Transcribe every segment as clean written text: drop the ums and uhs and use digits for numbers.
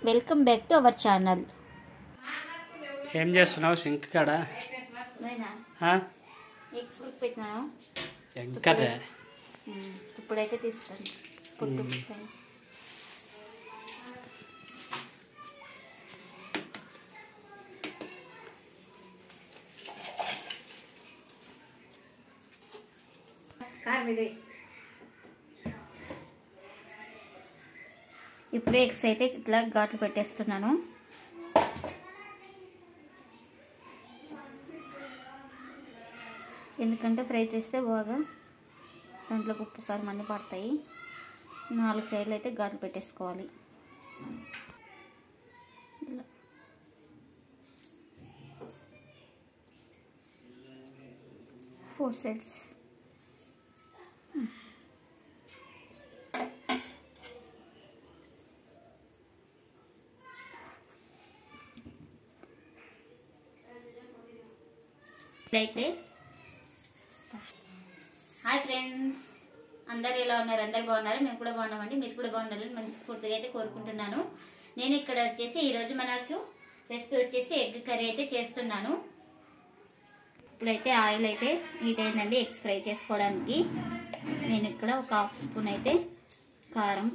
Welcome back to our channel. ఏం చేస్తున్నావు? Sync కాడ ఎగ్స్ పెట్టినాను. ఎక్కడే ఇప్పుడైతే తీస్తాను. ఇప్పుడే ఎగ్స్ అయితే ఇట్లా ఘాట్లు పెట్టేస్తున్నాను. ఎందుకంటే ఫ్రై చేస్తే బాగా దాంట్లో ఉప్పు కారం అన్నీ పడతాయి. 4 సైడ్లు అయితే ఘాట్లు పెట్టేసుకోవాలి. ఇలా 4 సైడ్స్. అయితే హాయ్ ఫ్రెండ్స్, అందరు ఎలా ఉన్నారు? అందరు బాగున్నారు? మేము కూడా బాగున్నామండి. మీరు కూడా బాగుండాలని మనస్ఫూర్తిగా అయితే కోరుకుంటున్నాను. నేను ఇక్కడ వచ్చేసి ఈరోజు మనకు రెసిపీ వచ్చేసి ఎగ్ కర్రీ అయితే చేస్తున్నాను. ఇప్పుడైతే ఆయిల్ అయితే హీట్ అయిందండి ఎగ్స్ ఫ్రై చేసుకోవడానికి. నేను ఇక్కడ ఒక 1/2 స్పూన్ అయితే కారం,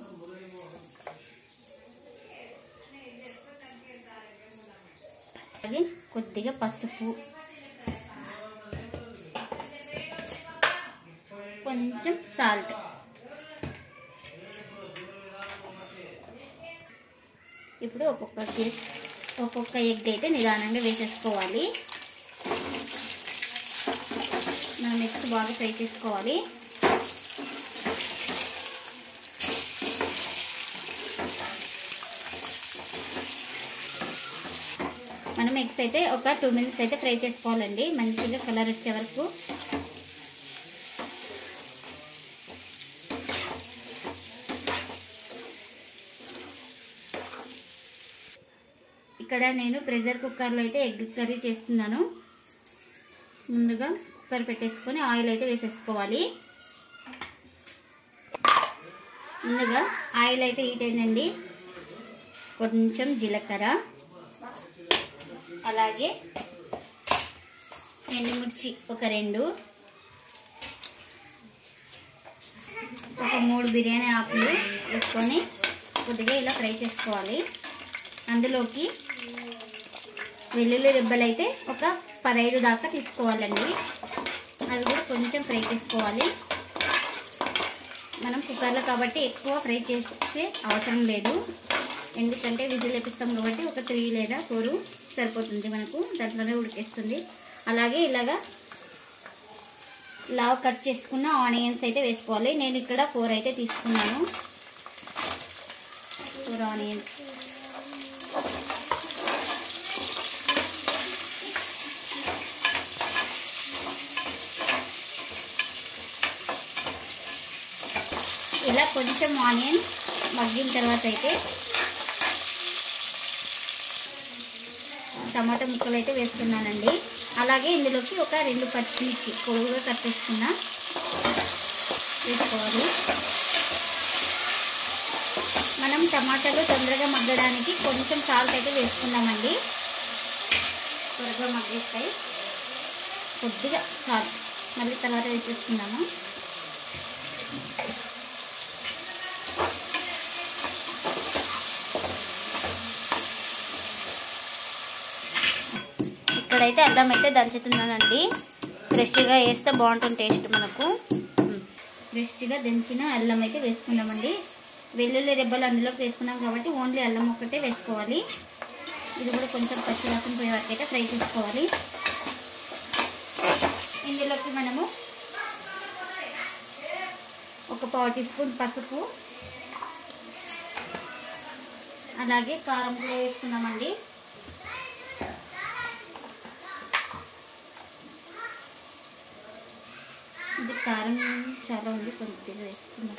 అలాగే కొద్దిగా పసుపు, కొంచెం సాల్ట్, ఇప్పుడు ఒక్కొక్క ఎగ్ అయితే నిదానంగా వేసేసుకోవాలి. మనం ఎగ్స్ బాగా ఫ్రై చేసుకోవాలి. మనం ఎగ్స్ అయితే ఒక 2 మినిట్స్ అయితే ఫ్రై చేసుకోవాలండి, మంచిగా కలర్ వచ్చే వరకు. ఇక్కడ నేను ప్రెషర్ కుక్కర్లో అయితే ఎగ్ కర్రీ చేస్తున్నాను. ముందుగా కుక్కర్ పెట్టేసుకొని ఆయిల్ అయితే వేసేసుకోవాలి. ముందుగా ఆయిల్ అయితే హీట్ అయిందండి. కొంచెం జీలకర్ర, అలాగే ఎండుమిర్చి ఒక 2, ఒక 3 బిర్యానీ ఆకులు వేసుకొని కొద్దిగా ఇలా ఫ్రై చేసుకోవాలి. అందులోకి వెల్లుల్లి రెబ్బలు అయితే ఒక 15 దాకా తీసుకోవాలండి. అవి కూడా కొంచెం ఫ్రై చేసుకోవాలి. మనం కుక్కర్లో కాబట్టి ఎక్కువ ఫ్రై చేసే అవసరం లేదు, ఎందుకంటే విజిల్ వేపిస్తాం కాబట్టి ఒక 3 లేదా 4 సరిపోతుంది, మనకు దాంట్లోనే ఉడికేస్తుంది. అలాగే ఇలాగా లావు కట్ చేసుకున్న ఆనియన్స్ అయితే వేసుకోవాలి. నేను ఇక్కడ 4 అయితే తీసుకున్నాను. 4 ఆనియన్స్. ఇలా కొంచెం ఆనియన్ మగ్గిన తర్వాత అయితే టమాటా ముక్కలు అయితే వేసుకున్నానండి. అలాగే ఇందులోకి ఒక 2 పచ్చిమిర్చి పొడుగుగా కట్ చేసుకున్న వేసుకోవాలి. మనం టమాటాలు తొందరగా మగ్గడానికి కొంచెం సాల్ట్ అయితే వేసుకున్నామండి, త్వరగా మగ్గేస్తాయి. కొద్దిగా సాల్ట్ మళ్ళీ తర్వాత వేసేసుకున్నాము. ఇక్కడైతే అల్లం అయితే దంచుతున్నానండి. ఫ్రెష్గా వేస్తే బాగుంటుంది టేస్ట్. మనకు ఫ్రెష్గా దంచిన అల్లం అయితే వేసుకున్నామండి. వెల్లుల్లి రెబ్బలు అందులోకి వేసుకున్నాం కాబట్టి ఓన్లీ అల్లం ఒక్కటే వేసుకోవాలి. ఇది కూడా కొంచెం పచ్చివాసన పోయే వరకు అయితే ఫ్రై చేసుకోవాలి. ఇందులోకి మనము ఒక 1/4 టీ స్పూన్ పసుపు, అలాగే కారం కూడా వేసుకున్నామండి. ఇది కారం చాలా ఉంది, కొంచెం వేస్తున్నాం.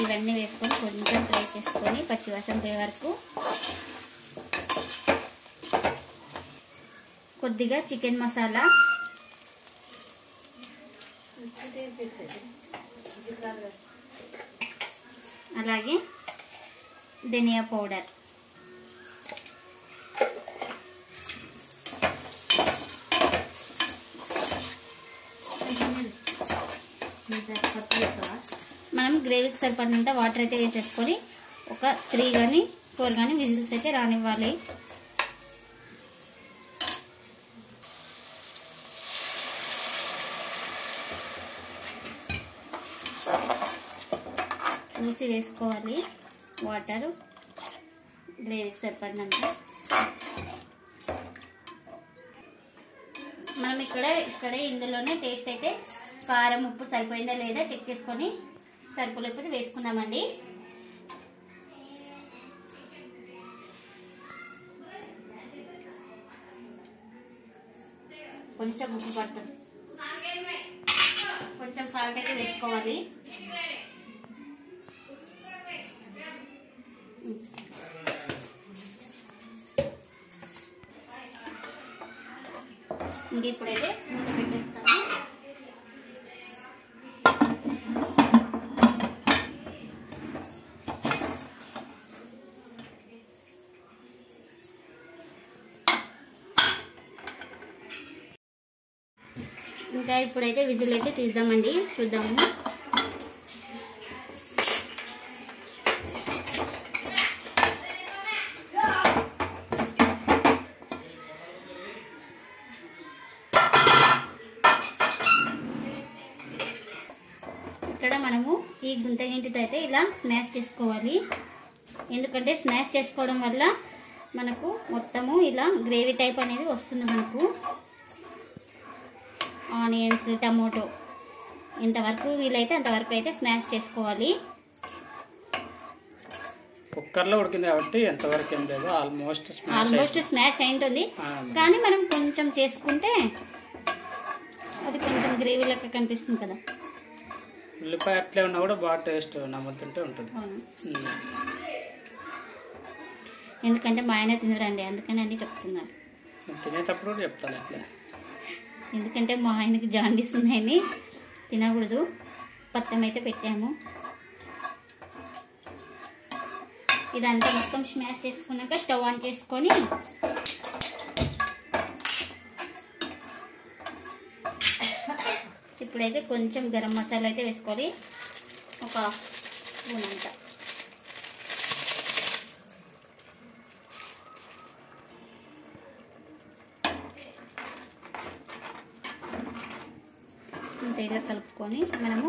ఇవన్నీ వేసుకొని కొంచెం ఫ్రై చేసుకొని పచ్చివాసన పోయే వరకు కొద్దిగా చికెన్ మసాలా, అలాగే ధనియా పౌడర్, మనం గ్రేవీకి సరిపడినంత వాటర్ అయితే వేసేసుకొని ఒక 3 కానీ 4 కానీ విజిల్స్ అయితే రానివ్వాలి. చూసి వేసుకోవాలి వాటర్ గ్రేవీకి సరిపడినంత. మనం ఇక్కడే ఇందులోనే టేస్ట్ అయితే కారం ఉప్పు సరిపోయిందా లేదా చెక్ చేసుకొని సరిపోలేకపోతే వేసుకుందామండి. కొంచెం ఉప్పు పడుతుంది, కొంచెం సాల్ట్ అయితే వేసుకోవాలి. ఇంక ఇప్పుడైతే మూత పెట్టేస్తాను. ఇంకా ఇప్పుడైతే విజిల్ అయితే తీద్దామండి, చూద్దాము. ఇక్కడ మనము ఈ గుంతగింటితో అయితే ఇలా స్మాష్ చేసుకోవాలి. ఎందుకంటే స్మాష్ చేసుకోవడం వల్ల మనకు మొత్తము ఇలా గ్రేవీ టైప్ అనేది వస్తుంది. మనకు ఆనియన్స్, టమోటో ఎంతవరకు వీలైతే అంతవరకు అయితే స్మాష్ చేసుకోవాలి. కుక్కర్లో ఉడికింది కాబట్టి ఎంతవరకు ఏం లేదు, ఆల్మోస్ట్ స్మాష్ అయింటుంది. కానీ మనం కొంచెం చేసుకుంటే అది కొంచెం గ్రేవీ లెక్క కనిపిస్తుంది కదా. ఉల్లిపాయ అట్లే ఉన్నా కూడా బాగా టేస్ట్ నమ్ముతుంటే ఉంటుంది. ఎందుకంటే మా ఆయన తినరండి, అందుకని అన్ని చెప్తున్నాను. తినేటప్పుడు కూడా చెప్తాను అట్లా. ఎందుకంటే మా ఆయనకి జాండీస్ ఉన్నాయని తినకూడదు. పత్తం అయితే పెట్టాము. ఇదంతా మొత్తం స్మాష్ చేసుకున్నాక స్టవ్ ఆన్ చేసుకొని ఇప్పుడైతే కొంచెం గరం మసాలా అయితే వేసుకోవాలి, ఒక స్పూన్ అంతా. ఇంత ఇలా కలుపుకొని మనము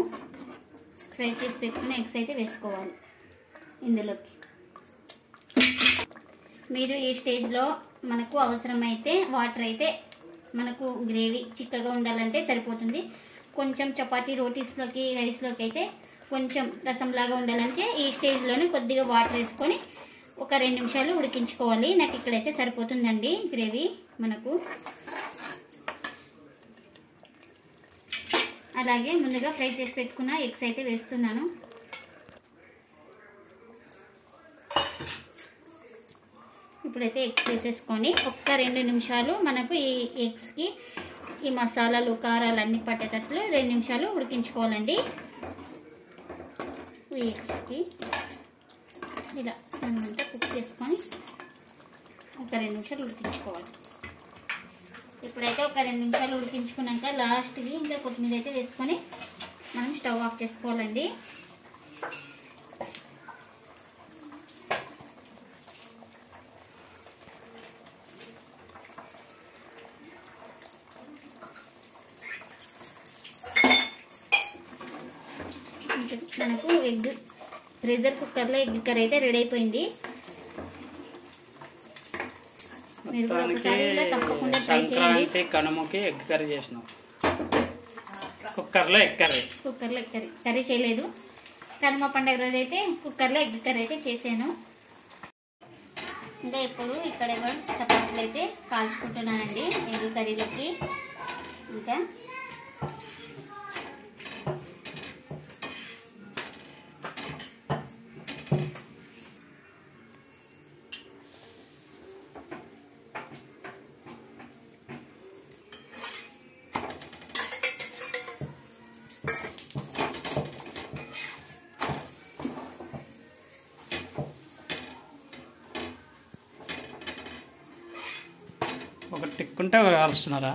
ఫ్రై చేసి పెట్టుకుని ఎగ్స్ అయితే వేసుకోవాలి ఇందులోకి. మీరు ఈ స్టేజ్లో మనకు అవసరమైతే వాటర్ అయితే మనకు గ్రేవీ చిక్కగా ఉండాలంటే సరిపోతుంది. కొంచెం చపాతీ రోటీస్లోకి రైస్లోకి అయితే కొంచెం రసంలాగా ఉండాలంటే ఈ స్టేజ్లోనే కొద్దిగా వాటర్ వేసుకొని ఒక 2 నిమిషాలు ఉడికించుకోవాలి. నాకు ఇక్కడైతే సరిపోతుందండి గ్రేవీ మనకు. అలాగే ముందుగా ఫ్రై చేసి పెట్టుకున్న ఎగ్స్ అయితే వేస్తున్నాను. ఇప్పుడైతే ఎగ్స్ వేసేసుకొని ఒక్క 2 నిమిషాలు మనకు ఈ ఎగ్స్కి ఈ మసాలాలు కారాలు అన్నీ పట్టేటట్లు 2 నిమిషాలు ఉడికించుకోవాలండి. ఈ ఎగ్స్కి ఇలా మనమంతా కుక్ చేసుకొని ఒక 2 నిమిషాలు ఉడికించుకోవాలి. ఇప్పుడైతే ఒక 2 నిమిషాలు ఉడికించుకున్నాక లాస్ట్కి ఇంకా కొత్తిమీర అయితే వేసుకొని మనం స్టవ్ ఆఫ్ చేసుకోవాలండి. మనకు ఎగ్ ప్రెషర్ కుక్కర్లో ఎగ్ కర్రీ అయితే రెడీ అయిపోయింది. మీరు కూడా ఒకసారి ఇలా తప్పకుండా ట్రై చేయండి. కనుమకి ఎగ్ కర్రీ చేసినాం, కుక్కర్లో ఎగ్ కర్రీ చేయలేదు. కనుమ పండుగ రోజు అయితే కుక్కర్లో ఎగ్ కర్రీ అయితే చేశాను. ఇంకా ఇప్పుడు ఇక్కడ చపాతీలు అయితే కాల్చుకుంటున్నానండి ఎగ్ కర్రీలోకి. ఇంకా కుంట కాలుస్తున్నారా?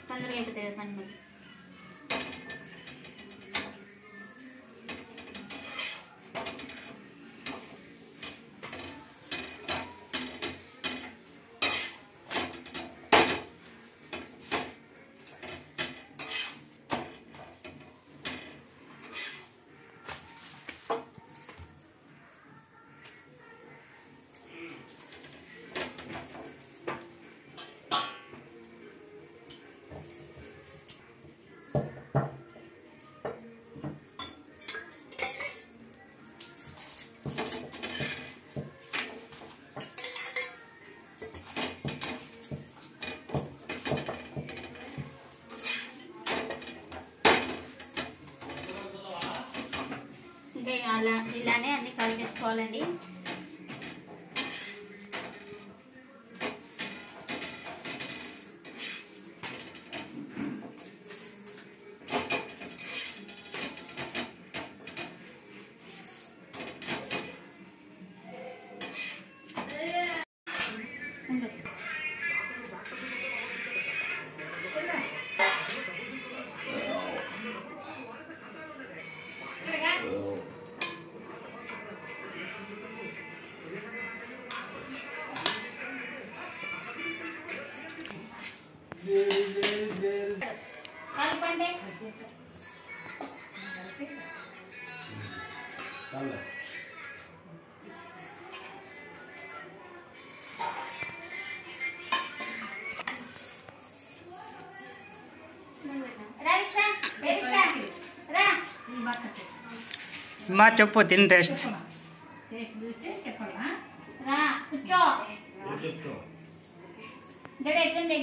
తొందరగా అయిపోతుంది పని మరి. ఇంకా ఇలానే అన్ని కట్ చేసుకోవాలండి. కలపండి. మా చెప్పు తిని టేస్ట్. రా కూర్చో. ఎట్లుంది?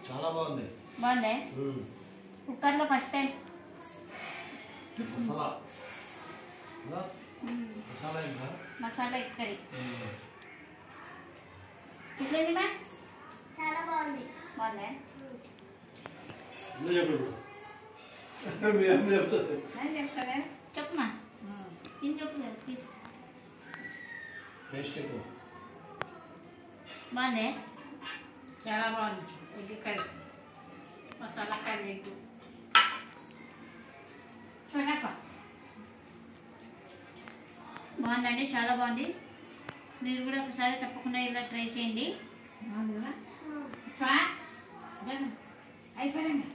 చాలా బాగుంది. బాగుంది. కుక్కర్లో first time masala egg curry. ఎట్లుంది మా? చాలా బాగుంది. బాగుందా? చెప్పమా. తిని చెప్పలేదు ప్లీజ్. బాగుంది. చాలా బాగుంది. Egg curry, masala curry, egg బాగుందండి, చాలా బాగుంది. మీరు కూడా ఒకసారి తప్పకుండా ఇలా ట్రై చేయండి. అయిపోయింది.